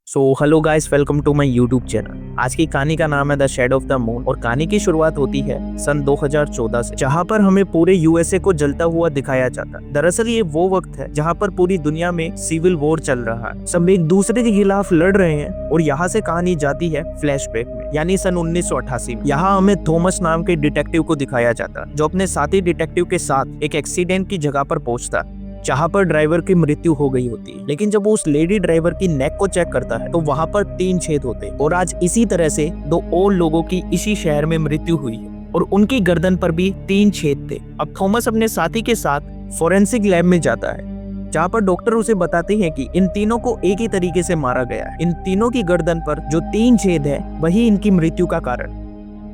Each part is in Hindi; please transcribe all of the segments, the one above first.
So hello guys, welcome to my YouTube channel. आज की कहानी का नाम है the shade of the moon और कहानी की शुरुआत होती है सन 2014 से, जहां पर हमें पूरे यूएसए को जलता हुआ दिखाया जाता है। दरअसल ये वो वक्त है जहां पर पूरी दुनिया में सिविल वॉर चल रहा है, सब एक दूसरे के खिलाफ लड़ रहे हैं। और यहाँ से कहानी जाती है फ्लैशबैक में, यानी सन 1988 में। यहाँ हमें थॉमस नाम के डिटेक्टिव को दिखाया जाता है, जो अपने साथी डिटेक्टिव के साथ एक एक्सीडेंट की जगह पर पहुंचता है, जहां पर ड्राइवर की मृत्यु हो गई होती है। लेकिन जब वो उस लेडी ड्राइवर की नेक को चेक करता है तो वहां पर 3 छेद होते हैं। और आज इसी तरह से 2 और लोगों की इसी शहर में मृत्यु हुई है और उनकी गर्दन पर भी 3 छेद थे। अब थॉमस अपने साथी के साथ फोरेंसिक लैब में जाता है, जहाँ पर डॉक्टर उसे बताते हैं कि इन तीनों को एक ही तरीके से मारा गया है। इन तीनों की गर्दन पर जो 3 छेद है वही इनकी मृत्यु का कारण।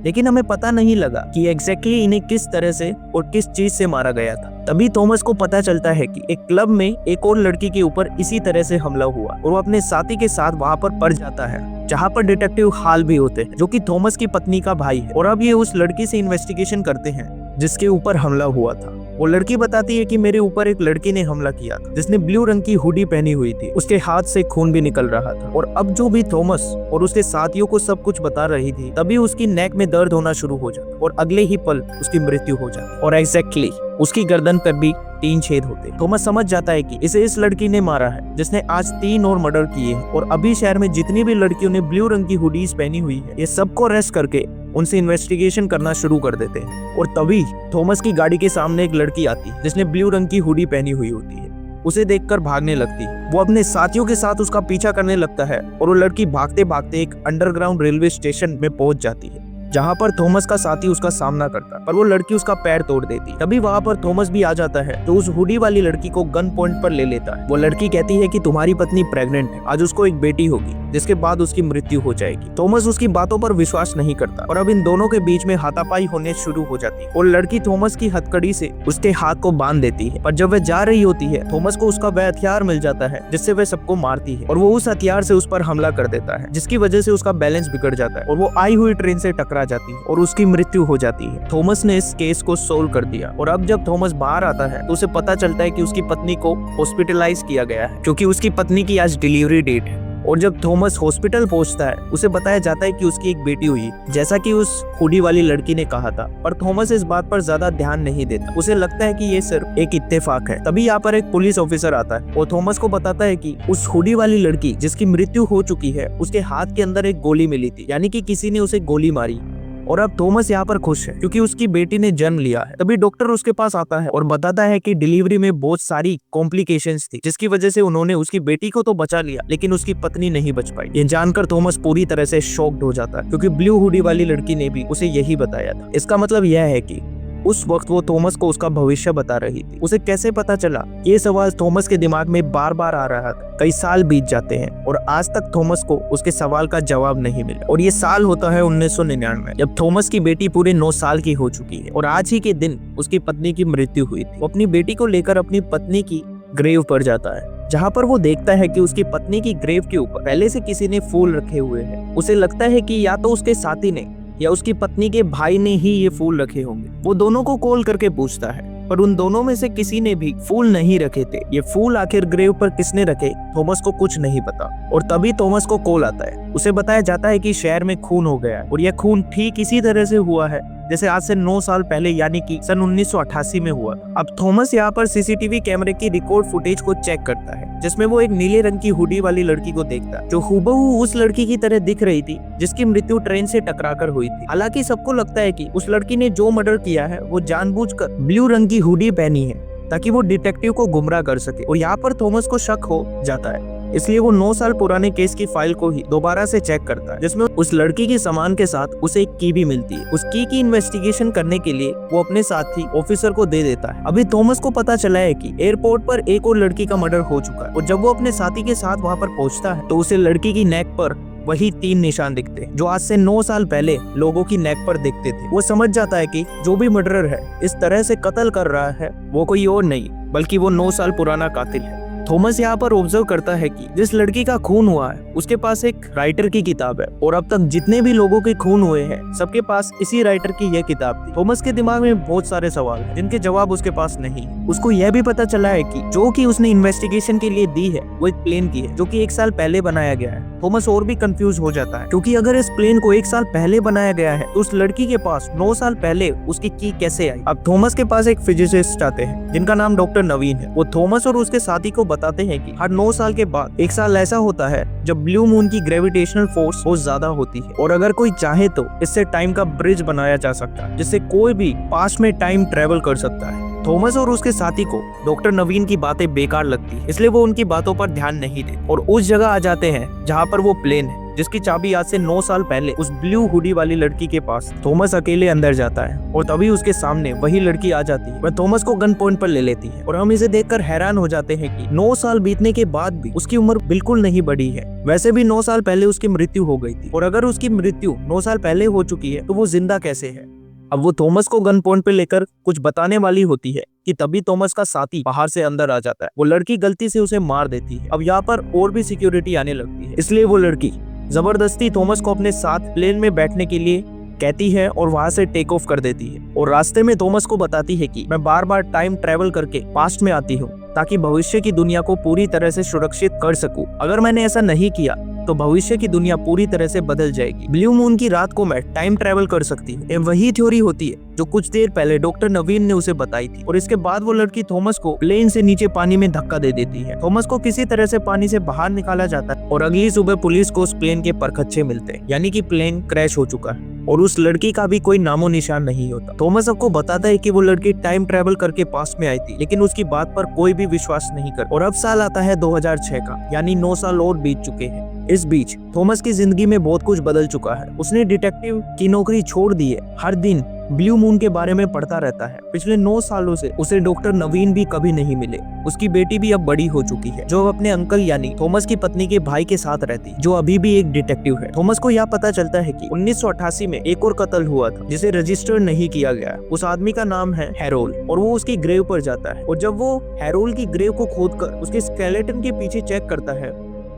लेकिन हमें पता नहीं लगा कि एग्जैक्टली इन्हें किस तरह से और किस चीज से मारा गया था। तभी थॉमस को पता चलता है कि एक क्लब में एक और लड़की के ऊपर इसी तरह से हमला हुआ और वो अपने साथी के साथ वहां पर पड़ जाता है, जहां पर डिटेक्टिव हाल भी होते हैं, जो कि थॉमस की पत्नी का भाई है। और अब ये उस लड़की से इन्वेस्टिगेशन करते हैं जिसके ऊपर हमला हुआ था। वो लड़की बताती है कि मेरे ऊपर एक लड़की ने हमला किया था, जिसने ब्लू रंग की हुडी पहनी हुई थी। उसके हाथ से खून भी निकल रहा था। और अब जो भी थॉमस और उसके साथियों को सब कुछ बता रही थी, तभी उसकी नेक में दर्द होना शुरू हो जाता और अगले ही पल उसकी मृत्यु हो जाती और एग्जैक्टली उसकी गर्दन पर भी 3 छेद होते। थॉमस समझ जाता है कि इसे इस लड़की ने मारा है जिसने आज 3 और मर्डर किए हैं। और अभी शहर में जितनी भी लड़कियों ने ब्लू रंग की हुडीज पहनी हुई है, ये सबको अरेस्ट करके उनसे इन्वेस्टिगेशन करना शुरू कर देते हैं। और तभी थॉमस की गाड़ी के सामने एक लड़की आती है जिसने ब्लू रंग की हुडी पहनी हुई होती है। उसे देखकर भागने लगती है। वो अपने साथियों के साथ उसका पीछा करने लगता है और वो लड़की भागते भागते एक अंडरग्राउंड रेलवे स्टेशन में पहुंच जाती है, जहां पर थॉमस का साथी उसका सामना करता है, पर वो लड़की उसका पैर तोड़ देती। तभी वहां पर थॉमस भी आ जाता है, जो उस हुडी वाली लड़की को गन पॉइंट पर ले लेता है। वो लड़की कहती है कि तुम्हारी पत्नी प्रेग्नेंट है, आज उसको एक बेटी होगी, जिसके बाद उसकी मृत्यु हो जाएगी। थॉमस उसकी बातों पर विश्वास नहीं करता और अब इन दोनों के बीच में हाथापाई होने शुरू हो जाती है। और लड़की थॉमस की हथकड़ी से उसके हाथ को बांध देती है, पर जब वह जा रही होती है, थॉमस को उसका वह हथियार मिल जाता है जिससे वह सबको मारती है। और वो उस हथियार से उस पर हमला कर देता है, जिसकी वजह से उसका बैलेंस बिगड़ जाता है और वो आई हुई ट्रेन से टकरा जाती है और उसकी मृत्यु हो जाती है। थॉमस ने इस केस को सोल्व कर दिया। और अब जब थॉमस बाहर आता है तो उसे पता चलता है कि उसकी पत्नी को हॉस्पिटलाइज किया गया है, क्योंकि उसकी पत्नी की आज डिलीवरी डेट है। और जब थॉमस हॉस्पिटल पहुंचता है, उसे बताया जाता है कि उसकी एक बेटी हुई, जैसा कि उस हुडी वाली लड़की ने कहा था। पर थॉमस इस बात पर ज्यादा ध्यान नहीं देता, उसे लगता है कि ये सिर्फ एक इत्तेफाक है। तभी यहाँ पर एक पुलिस ऑफिसर आता है और थॉमस को बताता है कि उस हुडी वाली लड़की जिसकी मृत्यु हो चुकी है, उसके हाथ के अंदर एक गोली मिली थी, यानी कि किसी ने उसे गोली मारी। और अब थॉमस यहाँ पर खुश है क्योंकि उसकी बेटी ने जन्म लिया है। तभी डॉक्टर उसके पास आता है और बताता है कि डिलीवरी में बहुत सारी कॉम्प्लिकेशंस थी, जिसकी वजह से उन्होंने उसकी बेटी को तो बचा लिया, लेकिन उसकी पत्नी नहीं बच पाई। ये जानकर थॉमस पूरी तरह से शॉक्ड हो जाता है, क्योंकि ब्लू हुडी वाली लड़की ने भी उसे यही बताया था। इसका मतलब यह है कि उस वक्त वो थॉमस को उसका भविष्य बता रही थी। उसे कैसे पता चला? ये सवाल थॉमस के दिमाग में बार बार आ रहा था। कई साल बीत जाते हैं और आज तक थॉमस को उसके सवाल का जवाब नहीं मिला। और ये साल होता है 1999, जब थॉमस की बेटी पूरे 9 साल की हो चुकी है और आज ही के दिन उसकी पत्नी की मृत्यु हुई थी। वो अपनी बेटी को लेकर अपनी पत्नी की ग्रेव पर जाता है, जहाँ पर वो देखता है कि उसकी पत्नी की ग्रेव के ऊपर पहले से किसी ने फूल रखे हुए हैं। उसे लगता है कि या तो उसके साथी ने या उसकी पत्नी के भाई ने ही ये फूल रखे होंगे। वो दोनों को कॉल करके पूछता है, पर उन दोनों में से किसी ने भी फूल नहीं रखे थे। ये फूल आखिर ग्रेव पर किसने रखे, थॉमस को कुछ नहीं पता। और तभी थॉमस को कॉल आता है, उसे बताया जाता है कि शहर में खून हो गया है और यह खून ठीक इसी तरह से हुआ है जैसे आज से 9 साल पहले, यानी कि सन 1988 में हुआ। अब थॉमस यहाँ पर सीसीटीवी कैमरे की रिकॉर्ड फुटेज को चेक करता है, जिसमें वो एक नीले रंग की हुडी वाली लड़की को देखता है, जो हूबहू उस लड़की की तरह दिख रही थी जिसकी मृत्यु ट्रेन से टकराकर हुई थी। हालांकि सबको लगता है कि उस लड़की ने जो मर्डर किया है वो जानबूझकर ब्लू रंग की हुडी पहनी है, ताकि वो डिटेक्टिव को गुमराह कर सके। और यहाँ पर थॉमस को शक हो जाता है, इसलिए वो 9 साल पुराने केस की फाइल को ही दोबारा से चेक करता है, जिसमें उस लड़की के सामान के साथ उसे एक की भी मिलती है। उस की इन्वेस्टिगेशन करने के लिए वो अपने साथी ऑफिसर को दे देता है। अभी थॉमस को पता चला है कि एयरपोर्ट पर एक और लड़की का मर्डर हो चुका है। और जब वो अपने साथी के साथ वहाँ पर पहुँचता है तो उसे लड़की की नेक पर वही 3 निशान दिखते हैं, जो आज से 9 साल पहले लोगों की नेक पर दिखते थे। वो समझ जाता है कि जो भी मर्डरर है इस तरह से कत्ल कर रहा है वो कोई और नहीं बल्कि वो 9 साल पुराना कातिल है। थॉमस यहाँ पर ऑब्जर्व करता है कि जिस लड़की का खून हुआ है उसके पास एक राइटर की किताब है और अब तक जितने भी लोगों के खून हुए हैं सबके पास इसी राइटर की यह किताब थी। थॉमस के दिमाग में बहुत सारे सवाल हैं जिनके जवाब उसके पास नहीं। उसको यह भी पता चला है कि जो कि उसने इन्वेस्टिगेशन के लिए दी है वो एक प्लेन की है जो कि 1 साल पहले बनाया गया है। थॉमस और भी कंफ्यूज हो जाता है क्योंकि अगर इस प्लेन को 1 साल पहले बनाया गया है तो उस लड़की के पास 9 साल पहले उसकी की कैसे आई। अब थॉमस के पास एक फिजिसिस्ट आते हैं जिनका नाम डॉक्टर नवीन है। वो थॉमस और उसके साथी को बताते हैं कि हर 9 साल के बाद 1 साल ऐसा होता है जब ब्लू मून की ग्रेविटेशनल फोर्स बहुत ज्यादा होती है और अगर कोई चाहे तो इससे टाइम का ब्रिज बनाया जा सकता है जिससे कोई भी पास्ट में टाइम ट्रेवल कर सकता है। थॉमस और उसके साथी को डॉक्टर नवीन की बातें बेकार लगती है इसलिए वो उनकी बातों पर ध्यान नहीं देते और उस जगह आ जाते हैं जहाँ पर वो प्लेन है जिसकी चाबी आज से 9 साल पहले उस ब्लू हुडी वाली लड़की के पास। थॉमस अकेले अंदर जाता है और तभी उसके सामने वही लड़की आ जाती है। वह थॉमस को गन पॉइंट पर ले लेती है और हम इसे देखकर हैरान हो जाते हैं कि 9 साल बीतने के बाद भी उसकी उम्र बिल्कुल नहीं बढ़ी है। वैसे भी 9 साल पहले उसकी मृत्यु हो गई थी और अगर उसकी मृत्यु 9 साल पहले हो चुकी है तो वो जिंदा कैसे है। अब वो थॉमस को गन पॉइंट पे लेकर कुछ बताने वाली होती है कि तभी थॉमस का साथी बाहर से अंदर आ जाता है। वो लड़की गलती से उसे मार देती है। अब यहाँ पर और भी सिक्योरिटी आने लगती है इसलिए वो लड़की जबरदस्ती थॉमस को अपने साथ प्लेन में बैठने के लिए कहती है और वहां से टेक ऑफ कर देती है और रास्ते में थॉमस को बताती है कि मैं बार बार टाइम ट्रेवल करके पास्ट में आती हूँ ताकि भविष्य की दुनिया को पूरी तरह से सुरक्षित कर सकूं। अगर मैंने ऐसा नहीं किया तो भविष्य की दुनिया पूरी तरह से बदल जाएगी। ब्लू मून की रात को मैं टाइम ट्रेवल कर सकती हूँ। ये वही थ्योरी होती है जो कुछ देर पहले डॉक्टर नवीन ने उसे बताई थी और इसके बाद वो लड़की थॉमस को प्लेन से नीचे पानी में धक्का दे देती है। थॉमस को किसी तरह से पानी से बाहर निकाला जाता है और अगली सुबह पुलिस को उस प्लेन के परखच्चे मिलते हैं यानी कि प्लेन क्रैश हो चुका है और उस लड़की का भी कोई नामो निशान नहीं होता। थॉमस सबको बताता है कि वो लड़की टाइम ट्रेवल करके पास्ट में आई थी लेकिन उसकी बात पर कोई भी विश्वास नहीं कर। और अब साल आता है 2006 का यानी 9 साल और बीत चुके हैं। इस बीच थॉमस की जिंदगी में बहुत कुछ बदल चुका है। उसने डिटेक्टिव की नौकरी छोड़ दी है। हर दिन ब्लू मून के बारे में पढ़ता रहता है। पिछले 9 सालों से उसे डॉक्टर नवीन भी कभी नहीं मिले। उसकी बेटी भी अब बड़ी हो चुकी है जो अपने अंकल यानी थॉमस की पत्नी के भाई के साथ रहती जो अभी भी एक डिटेक्टिव है। थॉमस को यह पता चलता है कि 1988 में एक और कत्ल हुआ था जिसे रजिस्टर नहीं किया गया। उस आदमी का नाम है हैरोल और वो उसकी ग्रेव पर जाता है और जब वो हैरोल की ग्रेव को खोदकर उसके स्केलेटन के पीछे चेक करता है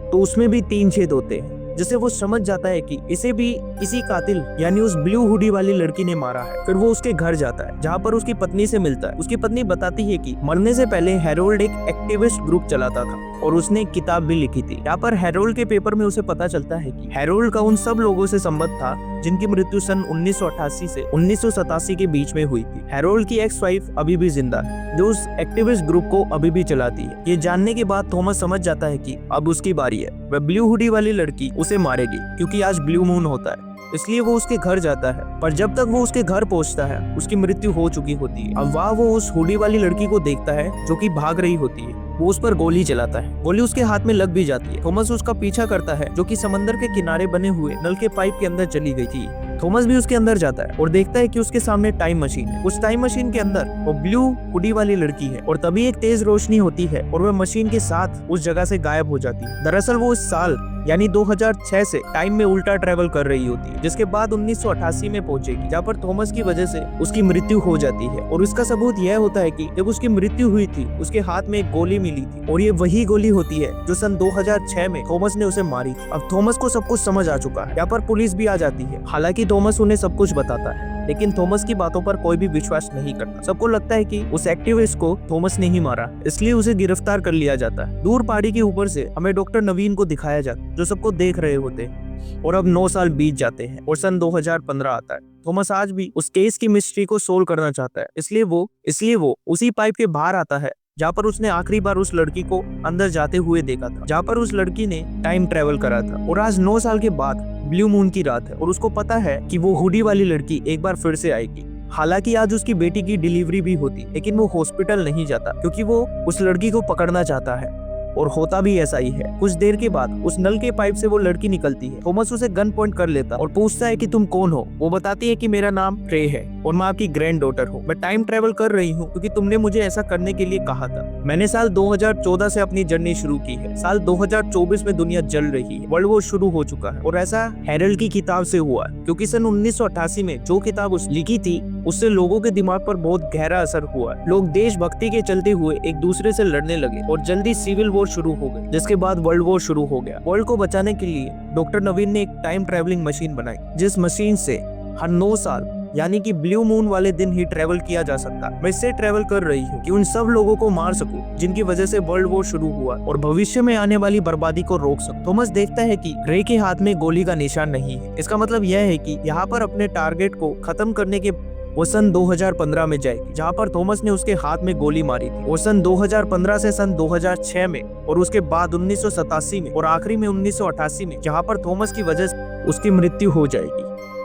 तो उसमें भी 3 छेद होते हैं जिससे वो समझ जाता है कि इसे भी इसी कातिल यानी उस ब्लू हुडी वाली लड़की ने मारा है। फिर वो उसके घर जाता है जहाँ पर उसकी पत्नी से मिलता है। उसकी पत्नी बताती है कि मरने से पहले हैरोल्ड एक एक्टिविस्ट ग्रुप चलाता था और उसने एक किताब भी लिखी थी। यहाँ पर हैरोल्ड के पेपर में उसे पता चलता है कि हैरोल्ड का उन सब लोगों से संबंध था जिनकी मृत्यु सन 1988 से 1987 के बीच में हुई थी। हैरोल्ड की एक्स वाइफ अभी भी जिंदा है जो उस एक्टिविस्ट ग्रुप को अभी भी चलाती है। ये जानने के बाद थॉमस समझ जाता है कि अब उसकी बारी है। वह ब्लू हुडी वाली लड़की उसे मारेगी क्योंकि आज ब्लू मून होता है इसलिए वो उसके घर जाता है। पर जब तक वो उसके घर पहुंचता है उसकी मृत्यु हो चुकी होती है। अब वहाँ वो उस हुडी वाली लड़की को देखता है जो कि भाग रही होती है। वो उस पर गोली चलाता है। गोली उसके हाथ में लग भी जाती है। थॉमस उसका पीछा करता है जो कि समंदर के किनारे बने हुए नल के पाइप के अंदर चली गई थी। थॉमस भी उसके अंदर जाता है और देखता है कि उसके सामने टाइम मशीन है। उस टाइम मशीन के अंदर वो ब्लू हुडी वाली लड़की है और तभी एक तेज रोशनी होती है और वह मशीन के साथ उस जगह से गायब हो जाती है। दरअसल वो उस साल यानी 2006 से टाइम में उल्टा ट्रेवल कर रही होती है जिसके बाद 1988 में पहुंचेगी जहाँ पर थॉमस की वजह से उसकी मृत्यु हो जाती है। और इसका सबूत यह होता है कि जब उसकी मृत्यु हुई थी उसके हाथ में एक गोली मिली थी और ये वही गोली होती है जो सन 2006 में थॉमस ने उसे मारी थी। अब थॉमस को सब कुछ समझ आ चुका है। यहाँ पर पुलिस भी आ जाती है। हालांकि थॉमस उन्हें सब कुछ बताता है लेकिन थॉमस की बातों पर कोई भी विश्वास नहीं करता। सबको लगता है कि उस एक्टिविस्ट को थॉमस ने ही मारा इसलिए उसे गिरफ्तार कर लिया जाता है। दूर पहाड़ी के ऊपर से हमें डॉक्टर नवीन को दिखाया जाता है जो सबको देख रहे होते हैं। और अब 9 साल बीत जाते हैं और सन 2015 आता है। थॉमस आज भी उस केस की मिस्ट्री को सोल्व करना चाहता है इसलिए वो उसी पाइप के बाहर आता है जहाँ पर उसने आखिरी बार उस लड़की को अंदर जाते हुए देखा था, जहाँ पर उस लड़की ने टाइम ट्रेवल करा था। और आज 9 साल के बाद ब्लू मून की रात है और उसको पता है कि वो हुडी वाली लड़की एक बार फिर से आएगी। हालांकि आज उसकी बेटी की डिलीवरी भी होती लेकिन वो हॉस्पिटल नहीं जाता क्योंकि वो उस लड़की को पकड़ना चाहता है। और होता भी ऐसा ही है। कुछ देर के बाद उस नल के पाइप से वो लड़की निकलती है। थॉमस उसे गन पॉइंट कर लेता और पूछता है कि तुम कौन हो। वो बताती है कि मेरा नाम ट्रे है और मैं आपकी ग्रैंड डॉटर हूँ। मैं टाइम ट्रेवल कर रही हूँ क्योंकि तुमने मुझे ऐसा करने के लिए कहा था। मैंने साल 2014 से अपनी जर्नी शुरू की है। साल 2024 में दुनिया जल रही है, वर्ल्ड वॉर शुरू हो चुका है और ऐसा हेरल्ड की किताब से हुआ क्योंकि सन 1988 में जो किताब उस लिखी थी उससे लोगों के दिमाग पर बहुत गहरा असर हुआ। लोग देशभक्ति के चलते हुए एक दूसरे से लड़ने लगे और जल्दी सिविल वॉर शुरू हो गई, जिसके बाद वर्ल्ड वॉर शुरू हो गया। वर्ल्ड को बचाने के लिए डॉक्टर नवीन ने एक टाइम ट्रेवलिंग मशीन बनाई, जिस मशीन से हर 9 साल यानी कि ब्लू मून वाले दिन ही ट्रेवल किया जा सकता। मैं इससे ट्रेवल कर रही हूँ कि उन सब लोगों को मार सकूं जिनकी वजह से वर्ल्ड वॉर शुरू हुआ और भविष्य में आने वाली बर्बादी को रोक सकूं। थॉमस देखता है कि रे के हाथ में गोली का निशान नहीं है। इसका मतलब यह है कि यहाँ पर अपने टारगेट को खत्म करने के वो सन 2015 में जाएगी, जहाँ पर थॉमस ने उसके हाथ में गोली मारी थी। वो सन 2015 से सन 2006 में और उसके बाद 1987 में और आखिरी में 1988 में, जहाँ पर थॉमस की वजह से उसकी मृत्यु हो जाएगी।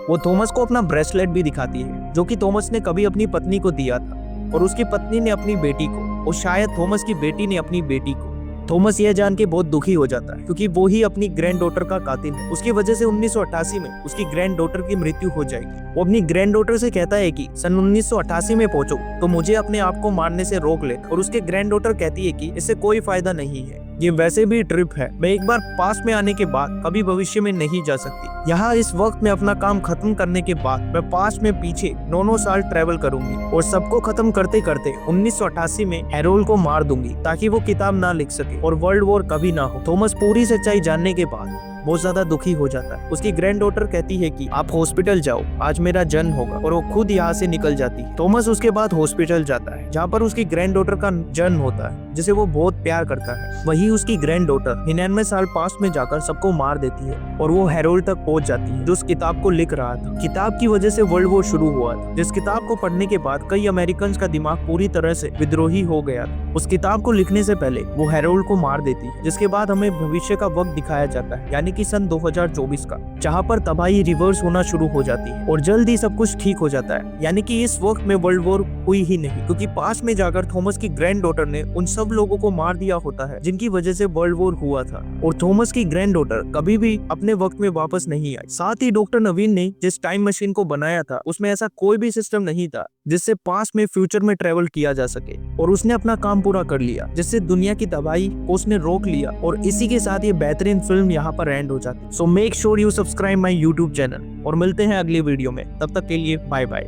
वो थॉमस को अपना ब्रेसलेट भी दिखाती है जो कि थॉमस ने कभी अपनी पत्नी को दिया था और उसकी पत्नी ने अपनी बेटी को और शायद थॉमस की बेटी ने अपनी बेटी को। थॉमस यह जान के बहुत दुखी हो जाता है क्योंकि वो ही अपनी ग्रैंड डॉटर का कातिल है। उसकी वजह से 1988 में उसकी ग्रैंड डॉटर की मृत्यु हो जाएगी। वो अपनी ग्रैंड डॉटर से कहता है कि सन 1988 में पहुंचो तो मुझे अपने आप को मारने से रोक ले, और उसके ग्रैंड डॉटर कहती है कि इससे कोई फायदा नहीं है, ये वैसे भी ट्रिप है, मैं एक बार पास में आने के बाद कभी भविष्य में नहीं जा सकती। यहाँ इस वक्त में अपना काम खत्म करने के बाद मैं पास में पीछे 9 साल ट्रेवल करूंगी और सबको खत्म करते करते 1988 में हेरोल्ड को मार दूंगी ताकि वो किताब ना लिख सके और वर्ल्ड वॉर कभी ना हो। थॉमस पूरी सच्चाई जानने के बाद बहुत ज्यादा दुखी हो जाता है। उसकी ग्रैंड डॉटर कहती है कि आप हॉस्पिटल जाओ, आज मेरा जन्म होगा, और वो खुद यहाँ से निकल जाती है। थॉमस उसके बाद हॉस्पिटल जाता है जहाँ पर उसकी ग्रैंड डॉटर का जन्म होता है, जिसे वो बहुत प्यार करता है। वही उसकी ग्रैंड डॉटर 99 साल पास में जाकर सबको मार देती है और वो हेरोल्ड तक पहुंच जाती है जो उस किताब को लिख रहा था। किताब की वजह से वर्ल्ड वॉर शुरू हुआ था, जिस किताब को पढ़ने के बाद कई अमेरिकन का दिमाग पूरी तरह से विद्रोही हो गया था। उस किताब को लिखने से पहले वो हेरोल्ड को मार देती है, जिसके बाद हमें भविष्य का वक्त दिखाया जाता है, यानी कि सन 2024 का, जहाँ पर तबाही रिवर्स होना शुरू हो जाती है और जल्द ही सब कुछ ठीक हो जाता है। यानी कि इस वक्त में वर्ल्ड वॉर हुई ही नहीं, क्योंकि पास में जाकर थॉमस की ग्रैंड डॉटर ने उन सब लोगों को मार दिया होता है जिनकी वजह से वर्ल्ड वॉर हुआ था, और थॉमस की ग्रैंड डॉटर कभी भी अपने वक्त में वापस नहीं आई। साथ ही डॉक्टर नवीन ने जिस टाइम मशीन को बनाया था उसमें ऐसा कोई भी सिस्टम नहीं था जिससे पास में फ्यूचर में ट्रेवल किया जा सके, और उसने अपना काम पूरा कर लिया, जिससे दुनिया की तबाही को उसने रोक लिया। और इसी के साथ ये बेहतरीन फिल्म यहाँ पर एंड हो जाती है। So make sure you subscribe my YouTube channel और मिलते हैं अगली वीडियो में। तब तक के लिए बाय बाय।